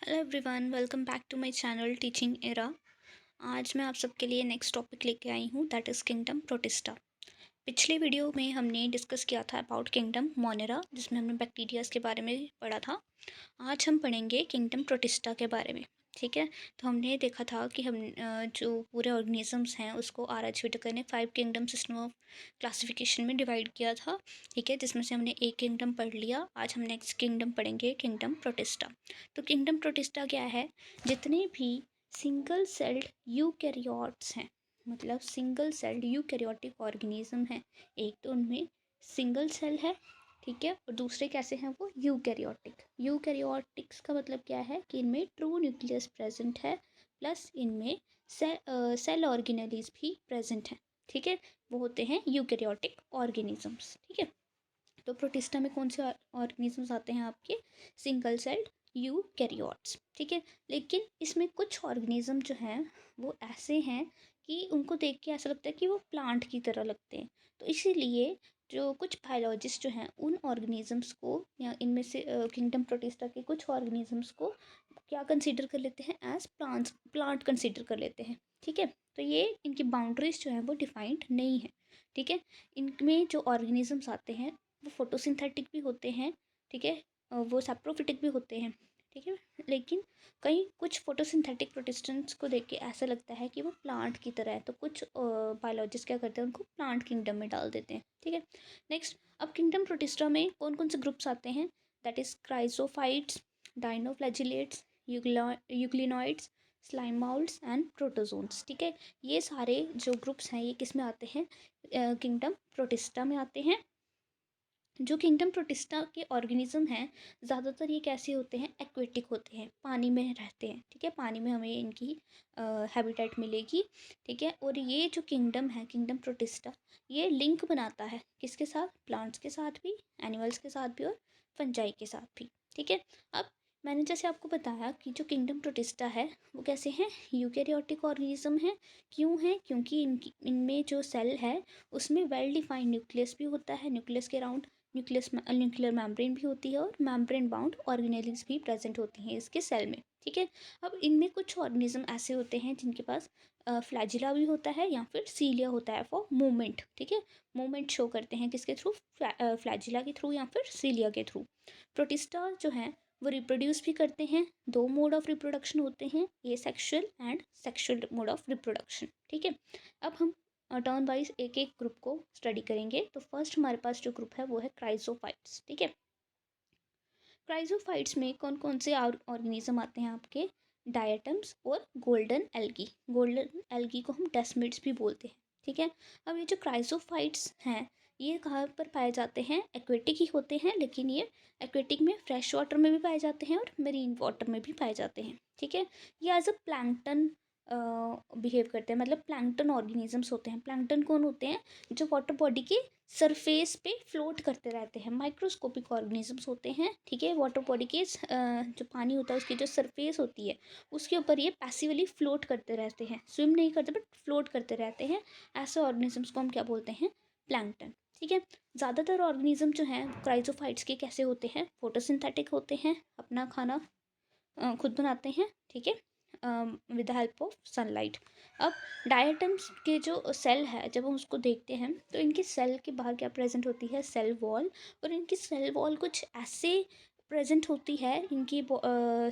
Hello everyone, welcome back to my channel teaching era. आज मैं आप सबके लिए नेक्स्ट टॉपिक लेके आई हूँ, दैट इज़ किंगडम प्रोटिस्टा। पिछले वीडियो में हमने डिस्कस किया था अबाउट किंगडम मोनेरा, जिसमें हमने बैक्टीरियाज के बारे में पढ़ा था। आज हम पढ़ेंगे किंगडम प्रोटिस्टा के बारे में। ठीक है, तो हमने देखा था कि हम जो पूरे ऑर्गेनिजम्स हैं उसको आर.एच. व्हिटेकर ने 5 किंगडम सिस्टम ऑफ क्लासिफिकेशन में डिवाइड किया था। ठीक है, जिसमें से हमने एक किंगडम पढ़ लिया। आज हम नेक्स्ट किंगडम पढ़ेंगे, किंगडम प्रोटिस्टा। तो किंगडम प्रोटिस्टा क्या है? जितने भी सिंगल सेल्ड यूकैरियोट्स हैं, मतलब सिंगल सेल्ड यूकैरियोटिक ऑर्गेनिज्म है। एक तो उनमें सिंगल सेल है, ठीक है, और दूसरे कैसे हैं वो यूकैरियोटिक। यूकैरियोटिक्स का मतलब क्या है कि इनमें ट्रू न्यूक्लियस प्रेजेंट है, प्लस इनमें सेल ऑर्गेनेलीज भी प्रेजेंट हैं। ठीक है, वो होते हैं यूकैरियोटिक ऑर्गेनिजम्स। ठीक है, तो प्रोटिस्टा में कौन से ऑर्गेनिजम्स आते हैं आपके? Single celled eukaryotes. ठीक है, लेकिन इसमें कुछ ऑर्गेनिज्म जो हैं वो ऐसे हैं कि उनको देख के ऐसा लगता है कि वो प्लांट की तरह लगते हैं। तो इसीलिए जो कुछ बायोलॉजिस्ट जो हैं उन ऑर्गेनिजम्स को, या इनमें से किंगडम प्रोटिस्टा के कुछ ऑर्गेनिजम्स को क्या कंसीडर कर लेते हैं? एज प्लांट कंसीडर कर लेते हैं। ठीक है, तो ये इनकी बाउंड्रीज जो हैं वो डिफाइंड नहीं है। ठीक है, इनमें जो ऑर्गेनिजम्स आते हैं वो फोटोसिंथेटिक भी होते हैं। ठीक है, वो सैप्रोफिटिक भी होते हैं। ठीक है, लेकिन कई कुछ फोटोसिंथेटिक प्रोटिस्टेंट्स को देख के ऐसा लगता है कि वो प्लांट की तरह है, तो कुछ बायोलॉजिस्ट क्या करते हैं, उनको प्लांट किंगडम में डाल देते हैं। ठीक है, नेक्स्ट, अब किंगडम प्रोटिस्टा में कौन कौन से ग्रुप्स आते हैं? That is chrysophytes, dinoflagellates, euglenoids, slime moulds and protozoans. ठीक है, ये सारे जो ग्रुप्स हैं ये किस में आते हैं? किंगडम प्रोटिस्टा में आते हैं। जो किंगडम प्रोटिस्टा के ऑर्गेनिज्म हैं ज़्यादातर ये कैसे होते हैं? एक्वेटिक होते हैं, पानी में रहते हैं। ठीक है, पानी में हमें इनकी हैबिटेट मिलेगी। ठीक है, और ये जो किंगडम है, किंगडम प्रोटिस्टा, ये लिंक बनाता है किसके साथ? प्लांट्स के साथ भी, एनिमल्स के साथ भी, और फंजाई के साथ भी। ठीक है, अब मैंने जैसे आपको बताया कि जो किंगडम प्रोटिस्टा है वो कैसे हैं? यूकैरियोटिक ऑर्गेनिज्म है। क्यों है? क्योंकि इनमें जो सेल है उसमें वेल डिफाइंड न्यूक्लियस भी होता है, न्यूक्लियस के अराउंड न्यूक्लियर मेम्ब्रेन भी होती है, और मेम्ब्रेन बाउंड ऑर्गेनेल्स भी प्रेजेंट होती हैं इसके सेल में। ठीक है, अब इनमें कुछ ऑर्गेनिज्म ऐसे होते हैं जिनके पास फ्लैजिला भी होता है या फिर सीलिया होता है फॉर मूवमेंट। ठीक है, मूवमेंट शो करते हैं किसके थ्रू? फ्लैजिला के थ्रू या फिर सीलिया के थ्रू। प्रोटिस्टा जो हैं वो रिप्रोड्यूस भी करते हैं। दो मोड ऑफ रिप्रोडक्शन होते हैं, asexual and sexual mode of reproduction. ठीक है, अब हम टर्न वाइज एक एक ग्रुप को स्टडी करेंगे। तो फर्स्ट हमारे पास जो ग्रुप है वो है क्राइजोफाइट्स। ठीक है, क्राइजोफाइट्स में कौन कौन से ऑर्गेनिज्म आते हैं आपके? डायटम्स और गोल्डन एल्गी। गोल्डन एल्गी को हम डेस्मिड्स भी बोलते हैं। ठीक है, अब ये जो क्राइजोफाइट्स हैं ये कहाँ पर पाए जाते हैं? एक्वेटिक ही होते हैं, लेकिन ये एक्वेटिक में फ्रेश वाटर में भी पाए जाते हैं और मरीन वाटर में भी पाए जाते हैं। ठीक है, ये एज अ प्लैंकटन बिहेव करते हैं, मतलब प्लैंकटन ऑर्गेनिजम्स होते हैं। प्लैंकटन कौन होते हैं? जो वाटर बॉडी के सरफेस पे फ्लोट करते रहते हैं, माइक्रोस्कोपिक ऑर्गेनिजम्स होते हैं। ठीक है, वाटर बॉडी के जो पानी होता है उसकी जो सरफेस होती है उसके ऊपर ये पैसिवली फ्लोट करते रहते हैं, स्विम नहीं करते बट फ्लोट करते रहते हैं। ऐसे ऑर्गेनिजम्स को हम क्या बोलते हैं? प्लैंकटन। ठीक है, ज़्यादातर ऑर्गेनिज्म जो हैं क्राइजोफाइट्स के कैसे होते हैं? फोटोसिंथेटिक होते हैं, अपना खाना खुद बनाते हैं। ठीक है, with the help of sunlight. अब डायटम्स के जो सेल है जब हम उसको देखते हैं तो इनके सेल के बाहर क्या प्रेजेंट होती है? Cell wall. और इनकी सेल वॉल कुछ ऐसे प्रेजेंट होती है इनकी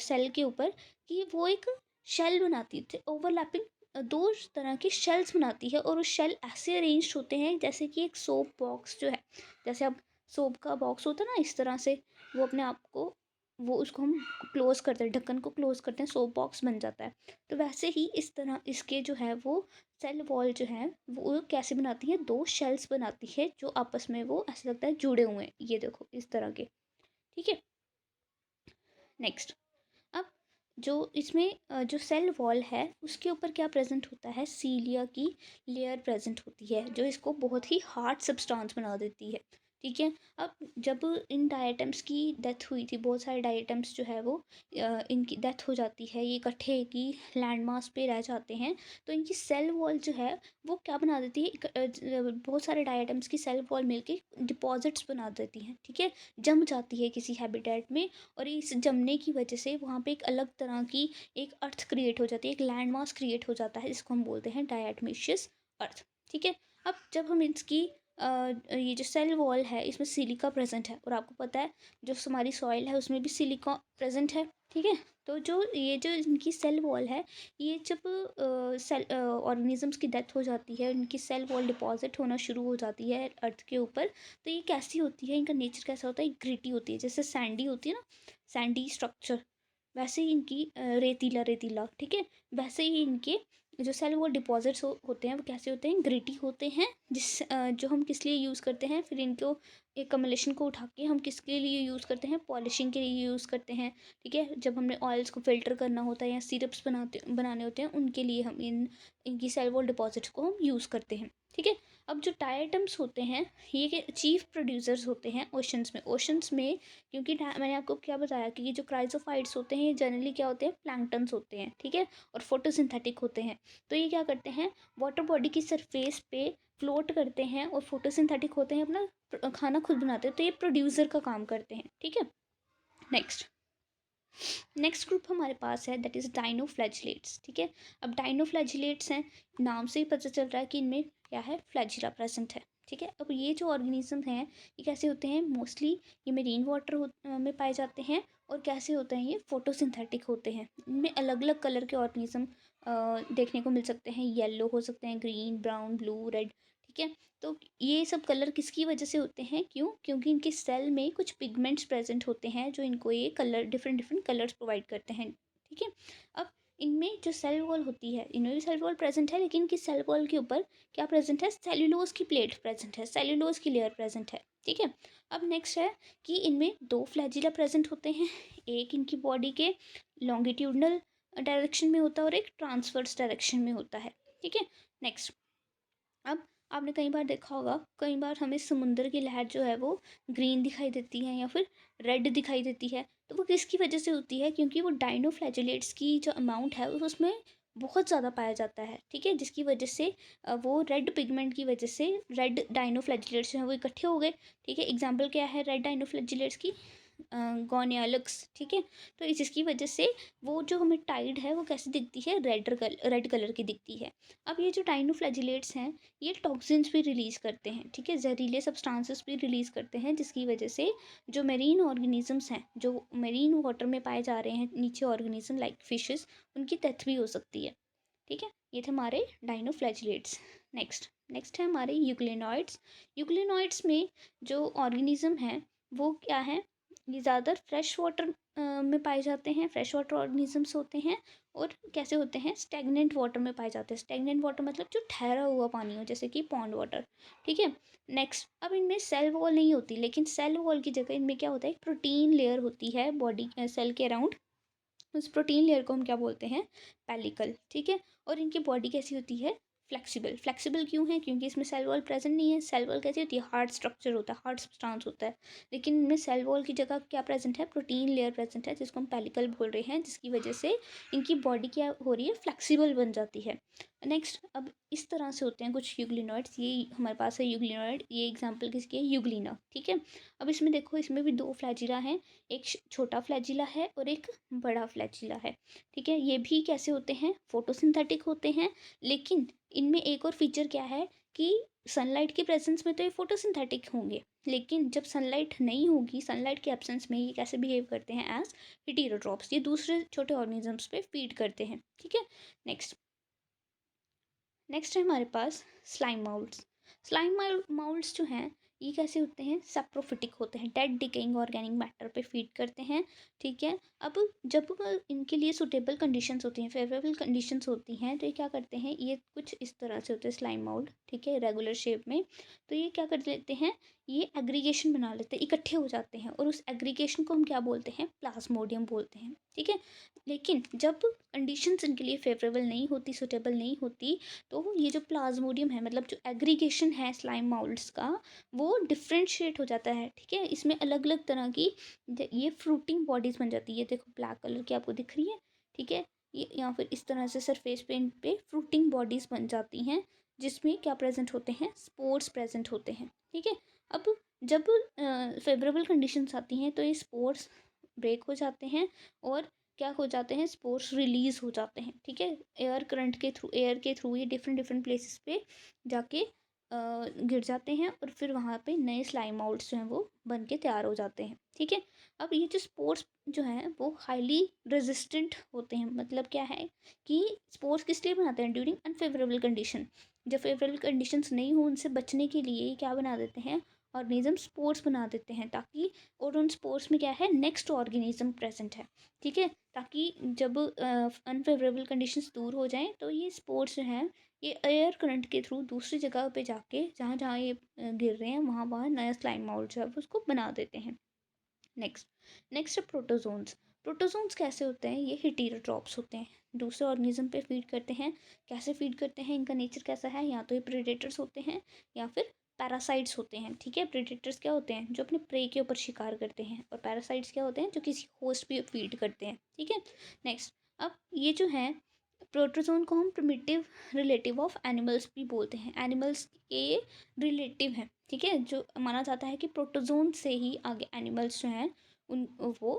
सेल के ऊपर कि वो एक शेल बनाती थी, ओवरलैपिंग दो तरह की शेल्स बनाती है, और वो शेल ऐसे अरेंज होते हैं जैसे कि एक सोप बॉक्स जो है, जैसे अब सोप का बॉक्स होता है ना, इस तरह से वो अपने आप को, वो उसको हम क्लोज करते हैं, ढक्कन को क्लोज करते हैं, सोप बॉक्स बन जाता है। तो वैसे ही इस तरह इसके जो है वो सेल वॉल जो है वो कैसे बनाती है? दो शेल्स बनाती है जो आपस में वो ऐसा लगता है जुड़े हुए हैं, ये देखो इस तरह के। ठीक है, नेक्स्ट, अब जो इसमें जो सेल वॉल है उसके ऊपर क्या प्रेजेंट होता है? सीलिया की लेयर प्रेजेंट होती है जो इसको बहुत ही हार्ड सब्सटेंस बना देती है। ठीक है। अब जब इन डायटम्स की डेथ हुई थी, बहुत सारे डायटम्स जो है वो इनकी डेथ हो जाती है, ये इकट्ठे की लैंड मास पे रह जाते हैं, तो इनकी सेल वॉल जो है वो क्या बना देती है, बहुत सारे डायटम्स की सेल वॉल मिलके डिपॉजिट्स बना देती हैं, ठीक है, जम जाती है किसी हैबिटेट में। और इस जमने की वजह से वहाँ पे एक अलग तरह की एक अर्थ क्रिएट हो जाती है, एक लैंड मास क्रिएट हो जाता है, जिसको हम बोलते हैं डायटमेशियस अर्थ, ठीक है। अब जब हम इसकी ये जो सेल वॉल है इसमें सिलिका प्रेजेंट है, और आपको पता है जो हमारी सॉइल है उसमें भी सिलिका प्रेजेंट है, ठीक है। तो जो ये जो इनकी सेल वॉल है, ये जब सेल ऑर्गेनिजम्स की डेथ हो जाती है, इनकी सेल वॉल डिपॉजिट होना शुरू हो जाती है अर्थ के ऊपर, तो ये कैसी होती है, इनका नेचर कैसा होता है, ग्रिटी होती है, जैसे सैंडी होती है ना, सैंडी स्ट्रक्चर, वैसे ही इनकी रेतीला रेतीला, ठीक है, वैसे ही इनके जो सेल वॉल डिपॉजिट्स होते हैं वो कैसे होते हैं, ग्रिटी होते हैं, जो हम किस लिए यूज़ करते हैं, फिर इनको एक कमलेशन को उठा के हम किसके लिए यूज़ करते हैं, पॉलिशिंग के लिए यूज़ करते हैं, ठीक है। जब हमने ऑयल्स को फिल्टर करना होता है या सिरप्स बनाने होते हैं, उनके लिए हम इनकी सेल वॉल डिपॉजिट्स को हम यूज़ करते हैं, ठीक है। अब जो डायटम्स होते हैं ये चीफ प्रोड्यूसर्स होते हैं ओशंस में, क्योंकि मैंने आपको क्या बताया कि ये जो क्राइजोफाइट्स होते हैं ये जनरली क्या होते हैं, प्लैंक्टन्स होते हैं, ठीक है, और फोटोसिंथेटिक होते हैं। तो ये क्या करते हैं, वाटर बॉडी की सरफेस पे फ्लोट करते हैं और फोटोसिंथेटिक होते हैं, अपना खाना खुद बनाते हैं, तो ये प्रोड्यूसर का काम करते हैं, ठीक है। नेक्स्ट ग्रुप हमारे पास है दैट इज़ डाइनोफ्लैजिलेट्स, ठीक है। अब डाइनोफ्लैजिलेट्स हैं, नाम से ही पता चल रहा है कि इनमें क्या है, फ्लैजिला प्रेजेंट है, ठीक है। अब ये जो ऑर्गेनिज्म हैं ये कैसे होते हैं, मोस्टली ये मेरीन वाटर में पाए जाते हैं, और कैसे होते हैं, ये फोटोसिंथेटिक होते हैं। इनमें अलग अलग कलर के ऑर्गेनिज्म देखने को मिल सकते हैं, येलो हो सकते हैं, ग्रीन, ब्राउन, ब्लू, रेड, ठीक है। तो ये सब कलर किसकी वजह से होते हैं, क्योंकि इनके सेल में कुछ पिगमेंट्स प्रेजेंट होते हैं जो इनको ये colour different different colours provide करते हैं, ठीक है। अब इनमें जो सेल वॉल होती है, इनमें भी सेल वॉल प्रेजेंट है, लेकिन इनकी सेल वॉल के ऊपर क्या प्रेजेंट है, सेल्यूलोज की प्लेट प्रेजेंट है, सेल्यूलोज की लेयर प्रेजेंट है, ठीक है। अब नेक्स्ट है कि इनमें दो फ्लैजिला प्रेजेंट होते हैं, एक इनकी बॉडी के लॉन्गिट्यूडनल डायरेक्शन में होता है और एक ट्रांसवर्स डायरेक्शन में होता है, ठीक है। नेक्स्ट, अब आपने कई बार देखा होगा, कई बार हमें समुंदर की लहर जो है वो ग्रीन दिखाई देती है या फिर रेड दिखाई देती है, तो वो किसकी वजह से होती है, क्योंकि वो डाइनोफ्लैजिलेट्स की जो अमाउंट है उसमें बहुत ज़्यादा पाया जाता है, ठीक है, जिसकी वजह से वो रेड पिगमेंट की वजह से रेड डाइनोफ्लैजिलेट्स जो है वो इकट्ठे हो गए, ठीक है। एग्जाम्पल क्या है रेड डाइनोफ्लैजिलेट्स की, गोनियालक्स, ठीक है। तो इसकी वजह से वो जो हमें टाइड है वो कैसी दिखती है, रेड कलर की दिखती है। अब ये जो डाइनोफ्लैजिलेट्स हैं ये टॉक्सिन्स भी रिलीज़ करते हैं, ठीक है, जहरीले सब्सटेंसेस भी रिलीज़ करते हैं, जिसकी वजह से जो मेरीन ऑर्गेनिजम्स हैं, जो मेरीन वाटर में पाए जा रहे हैं नीचे ऑर्गेनिज्म लाइक फिशेस, उनकी डेथ भी हो सकती है, ठीक है। ये थे हमारे डाइनोफ्लैजिलेट्स। नेक्स्ट नेक्स्ट है हमारे यूग्लिनॉइड्स। यूग्लिनॉइड्स में जो ऑर्गेनिज्म हैं वो क्या है, ये ज़्यादातर फ्रेश वाटर में पाए जाते हैं, फ्रेश वाटर ऑर्गेनिजम्स होते हैं, और कैसे होते हैं, स्टेगनेंट वाटर में पाए जाते हैं। स्टेगनेंट वाटर मतलब जो ठहरा हुआ पानी हो, जैसे कि पॉन्ड वाटर, ठीक है। नेक्स्ट, अब इनमें सेल वॉल नहीं होती, लेकिन सेल वॉल की जगह इनमें क्या होता है, प्रोटीन लेयर होती है बॉडी सेल के अराउंड, उस प्रोटीन लेयर को हम क्या बोलते हैं, पेलिकल, ठीक है। और इनकी बॉडी कैसी होती है, फ्लेक्सिबल। फ्लेक्सिबल क्यों है, क्योंकि इसमें सेल वॉल प्रेजेंट नहीं है। सेल वॉल कैसी होती है, हार्ड स्ट्रक्चर होता है, हार्ड सब्सटेंस होता है, लेकिन इनमें सेल वॉल की जगह क्या प्रेजेंट है, प्रोटीन लेयर प्रेजेंट है, जिसको हम पेलिकल बोल रहे हैं, जिसकी वजह से इनकी बॉडी क्या हो रही है, फ्लेक्सिबल बन जाती है। नेक्स्ट, अब इस तरह से होते हैं कुछ यूग्लिनॉइड्स, ये हमारे पास है यूग्लिनॉइड, ये एग्जाम्पल किसकी है, यूग्लिना, ठीक है। अब इसमें देखो, इसमें भी दो फ्लैजिला हैं, एक छोटा फ्लैजिला है और एक बड़ा फ्लैजिला है, ठीक है। ये भी कैसे होते हैं, फोटोसिंथेटिक होते हैं, लेकिन इनमें एक और फीचर क्या है कि सनलाइट की प्रेजेंस में तो ये फोटोसिंथेटिक होंगे, लेकिन जब सनलाइट नहीं होगी, सनलाइट के एब्सेंस में ये कैसे बिहेव करते हैं, एज हेटेरोट्रॉप्स, ये दूसरे छोटे ऑर्गेनिजम्स पे फीड करते हैं, ठीक है। नेक्स्ट नेक्स्ट है हमारे पास स्लाइम माउल्ड्स। स्लाइम माउल्ड्स जो हैं ये कैसे होते हैं, सैप्रोफिटिक होते हैं, डेड डिकेइंग ऑर्गेनिक मैटर पे फीड करते हैं, ठीक है। अब जब इनके लिए सुटेबल कंडीशंस होती हैं, फेवरेबल कंडीशंस होती हैं, तो ये क्या करते हैं, ये कुछ इस तरह से होते हैं स्लाइम माउल्ड, ठीक है, रेगुलर शेप में। तो ये क्या कर लेते हैं, ये एग्रीगेशन बना लेते हैं, इकट्ठे हो जाते हैं, और उस एग्रीगेशन को हम क्या बोलते हैं, प्लाज्मोडियम बोलते हैं। ठीक है, लेकिन जब कंडीशंस इनके लिए फेवरेबल नहीं होती, सुटेबल नहीं होती, तो ये जो प्लाज्मोडियम है, मतलब जो एग्रीगेशन है स्लाइम माउल्ट्स का, वो डिफ्रेंशिएट हो जाता है। ठीक है, इसमें अलग अलग तरह की ये फ्रूटिंग बॉडीज बन जाती है। देखो ब्लैक कलर की आपको दिख रही है। ठीक है, ये या फिर इस तरह से सरफेस पे फ्रूटिंग बॉडीज बन जाती हैं, जिसमें क्या प्रेजेंट होते हैं, स्पोर्स प्रेजेंट होते हैं। ठीक है, अब जब फेवरेबल कंडीशंस आती हैं तो ये स्पोर्स ब्रेक हो जाते हैं, और क्या हो जाते हैं, स्पोर्स रिलीज हो जाते हैं। ठीक है, एयर करंट के थ्रू, एयर के थ्रू ये डिफरेंट डिफरेंट प्लेसेस पे जाके गिर जाते हैं, और फिर वहाँ पे नए स्लाइम आउट्स जो हैं वो बन के तैयार हो जाते हैं। ठीक है, अब ये जो स्पोर्स जो हैं वो हाईली रेजिस्टेंट होते हैं। मतलब क्या है कि स्पोर्स किस लिए बनाते हैं, ड्यूरिंग अनफेवरेबल कंडीशन। जब फेवरेबल कंडीशंस नहीं हो, उनसे बचने के लिए क्या बना देते हैं, ऑर्गेनिज्म स्पोर्स बना देते हैं, ताकि, और उन स्पोर्स में क्या है, नेक्स्ट ऑर्गेनिज्म प्रेजेंट है। ठीक है, ताकि जब अनफेवरेबल कंडीशंस दूर हो जाएं तो ये स्पोर्स जो हैं ये एयर करंट के थ्रू दूसरी जगह पे जाके, जहाँ जहाँ ये गिर रहे हैं, वहाँ वहाँ नया स्लाइम माउल्ट जो है वो उसको बना देते हैं। नेक्स्ट नेक्स्ट है प्रोटोजोन्स। प्रोटोजोन्स कैसे होते हैं, ये हेटेरोट्रॉप्स होते हैं, दूसरे ऑर्गेनिज्म पे फीड करते हैं। कैसे फीड करते हैं, इनका नेचर कैसा है, या तो ये प्रेडेटर्स होते हैं या फिर पैरासाइट्स होते हैं। ठीक है, प्रेडेटर्स क्या होते हैं, जो अपने प्रे के ऊपर शिकार करते हैं, और पैरासाइट्स क्या होते हैं, जो किसी होस्ट पे फीड करते हैं। ठीक है, नेक्स्ट, अब ये जो है प्रोटोजोन को हम प्रिमिटिव रिलेटिव ऑफ एनिमल्स भी बोलते हैं, एनिमल्स के रिलेटिव हैं। ठीक है, जो माना जाता है कि प्रोटोजोन से ही आगे एनिमल्स जो हैं उन वो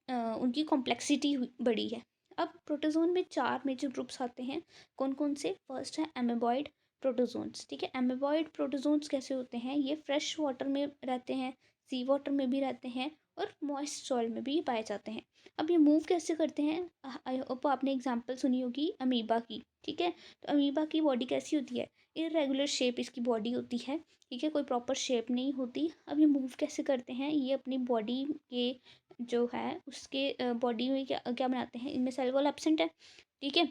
उनकी कॉम्प्लेक्सिटी बड़ी है। अब प्रोटोजोन में 4 मेजर ग्रुप्स आते हैं। कौन कौन से, फर्स्ट है एमेबॉइड प्रोटोजोन्स। ठीक है, एमेबॉइड प्रोटोजोन्स कैसे होते हैं, ये फ्रेश वाटर में रहते हैं, सी वाटर में भी रहते हैं, और मॉइस्ट सॉइल में भी पाए जाते हैं। अब ये मूव कैसे करते हैं, आई होप आपने एग्जांपल सुनी होगी अमीबा की। ठीक है, तो अमीबा की बॉडी कैसी होती है, इरेगुलर शेप इसकी बॉडी होती है। ठीक है, कोई प्रॉपर शेप नहीं होती। अब ये मूव कैसे करते हैं, ये अपनी बॉडी के जो है उसके बॉडी में क्या क्या बनाते हैं, इनमें सेल वॉल एब्सेंट है। ठीक है,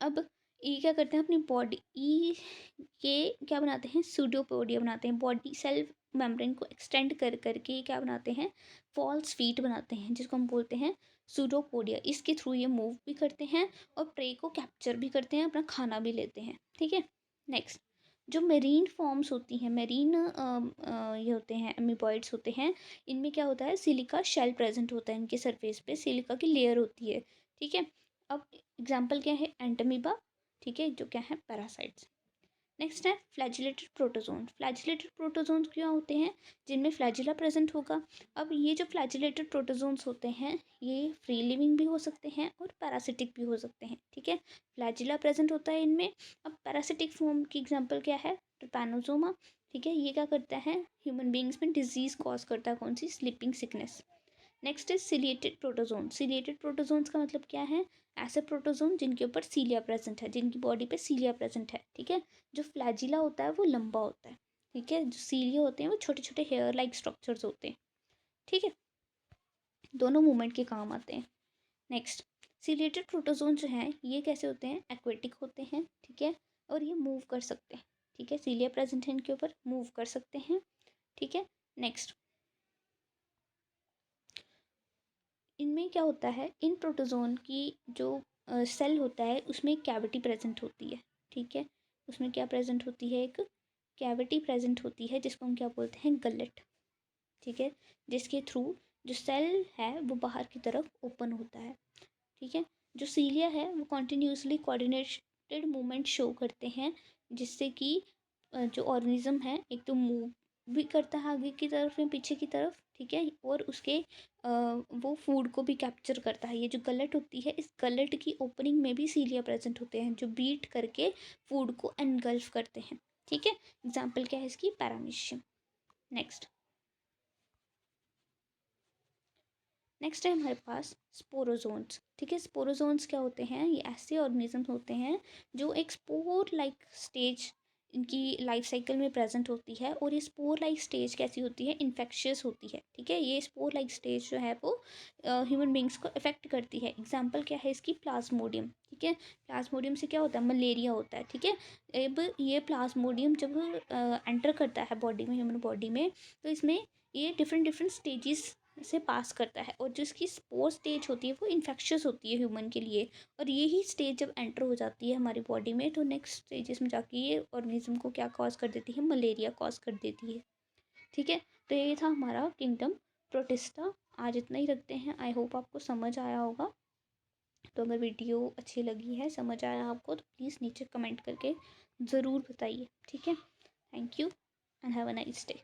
अब ये क्या करते हैं, अपनी बॉडी ये क्या बनाते हैं, सूडोपोडिया बनाते हैं, बॉडी सेल मेम्ब्रेन को एक्सटेंड कर करके ये क्या बनाते हैं, फॉल्स फीट बनाते हैं, जिसको हम बोलते हैं सूडोपोडिया। इसके थ्रू ये मूव भी करते हैं, और प्रे को कैप्चर भी करते हैं, अपना खाना भी लेते हैं। ठीक है, नेक्स्ट, जो मेरीन फॉर्म्स होती हैं, मेरीन ये होते हैं, एमीबॉइड्स होते हैं, इनमें क्या होता है, सिलिका शेल प्रेजेंट होता है, इनके सरफेस पे सिलिका की लेयर होती है। ठीक है, अब एग्जाम्पल क्या है, एंटमीबा। ठीक है, जो क्या है, पैरासाइट्स। नेक्स्ट है फ्लैजिलेटेड प्रोटोजोन। फ्लैजिलेटेड प्रोटोजोन्स क्या होते हैं, जिनमें फ्लैजिला प्रेजेंट होगा। अब ये जो फ्लैजिलेटेड प्रोटोजोन्स होते हैं, ये फ्री लिविंग भी हो सकते हैं और पैरासिटिक भी हो सकते हैं। ठीक है, फ्लैजिला प्रेजेंट होता है इनमें। अब पैरासिटिक फॉर्म की एग्जांपल क्या है, ट्रिपैनोसोमा। ठीक है, ये क्या करता है, ह्यूमन बींग्स में डिजीज कॉज करता है, कौन सी, sleeping sickness. Next is ciliated protozoan. Ciliated protozoans का मतलब क्या है, ऐसे प्रोटोजोन जिनके ऊपर सीलिया प्रेजेंट है, जिनकी बॉडी पे सीलिया प्रेजेंट है। ठीक है, जो फ्लैजिला होता है वो लंबा होता है। ठीक है, जो सीलिया होते हैं वो छोटे छोटे हेयर लाइक स्ट्रक्चर्स होते हैं। ठीक है, दोनों मूवमेंट के काम आते हैं। नेक्स्ट, सिलिएटेड प्रोटोजोन जो हैं ये कैसे होते हैं, एक्वेटिक होते हैं। ठीक है, और ये मूव कर सकते हैं। ठीक है, सीलिया प्रेजेंट है इनके ऊपर, मूव कर सकते हैं। ठीक है, नेक्स्ट, इनमें क्या होता है, इन प्रोटोजोन की जो सेल होता है उसमें एक कैविटी प्रेजेंट होती है। ठीक है, उसमें क्या प्रेजेंट होती है, एक कैविटी प्रेजेंट होती है, जिसको हम क्या बोलते हैं, गलेट। ठीक है, जिसके थ्रू जो सेल है वो बाहर की तरफ ओपन होता है। ठीक है, जो सीलिया है वो कॉन्टिन्यूसली कोऑर्डिनेटेड मूवमेंट शो करते हैं, जिससे कि जो ऑर्गेनिज्म है एक तो मूव भी करता है आगे की तरफ या पीछे की तरफ। ठीक है, और उसके वो फूड को भी कैप्चर करता है। ये जो गलट होती है, इस गलट की ओपनिंग में भी सीलिया प्रेजेंट होते हैं, जो बीट करके फूड को एनगल्फ करते हैं। ठीक है, एग्जाम्पल क्या है इसकी, पैरामीशियम। नेक्स्ट नेक्स्ट है हमारे पास स्पोरोजोन्स। ठीक है, स्पोरोजोन्स क्या होते हैं, ये ऐसे ऑर्गेनिजम्स होते हैं जो एक स्पोर लाइक स्टेज इनकी लाइफ साइकिल में प्रेजेंट होती है। और ये स्पोर लाइक स्टेज कैसी होती है, इन्फेक्शियस होती है। ठीक है, ये स्पोर लाइक स्टेज जो है वो ह्यूमन बींग्स को अफेक्ट करती है। एग्जाम्पल क्या है इसकी, प्लाज्मोडियम। ठीक है, प्लाज्मोडियम से क्या होता है, मलेरिया होता है। ठीक है, अब ये प्लाज्मोडियम जब एंटर करता है बॉडी में, ह्यूमन बॉडी में, तो इसमें ये डिफरेंट डिफरेंट स्टेजेस से पास करता है। और जो इसकी स्पोर स्टेज होती है वो इन्फेक्शियस होती है ह्यूमन के लिए। और यही स्टेज जब एंटर हो जाती है हमारी बॉडी में, तो नेक्स्ट स्टेजेस में जाके ये ऑर्गेनिज्म को क्या कॉज कर देती है, मलेरिया कॉज कर देती है। ठीक है, तो ये था हमारा किंगडम प्रोटिस्टा। आज इतना ही रखते हैं। आई होप आपको समझ आया होगा। तो अगर वीडियो अच्छी लगी है, समझ आया आपको, तो प्लीज़ नीचे कमेंट करके ज़रूर बताइए। ठीक है, thank you and have a nice day.